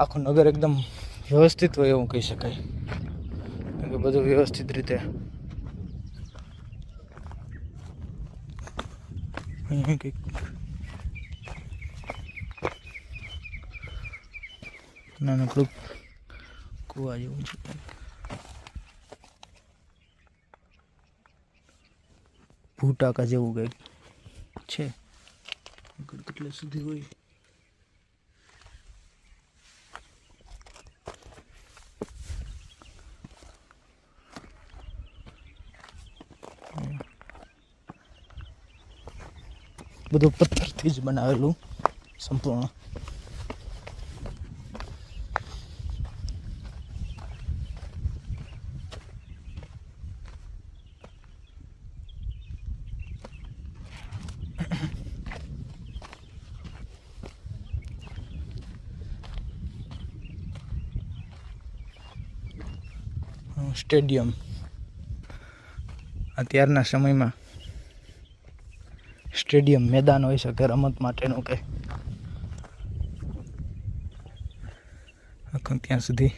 આખું નગર એકદમ વ્યવસ્થિત હોય એવું કહી શકાય, કે બધું વ્યવસ્થિત રીતે અહીંયા કંઈક નાનકડું કુવા જેવું છે, ભૂટાકા જેવું કંઈક છે, આગળ કેટલે સુધી હોય બધું પથ્થરથી જ બનાવેલું સંપૂર્ણ. સ્ટેડિયમ અત્યારના સમયમાં સ્ટેડિયમ મેદાન હોઈ શકે રમત માટેનું, કે ત્યાં સુધી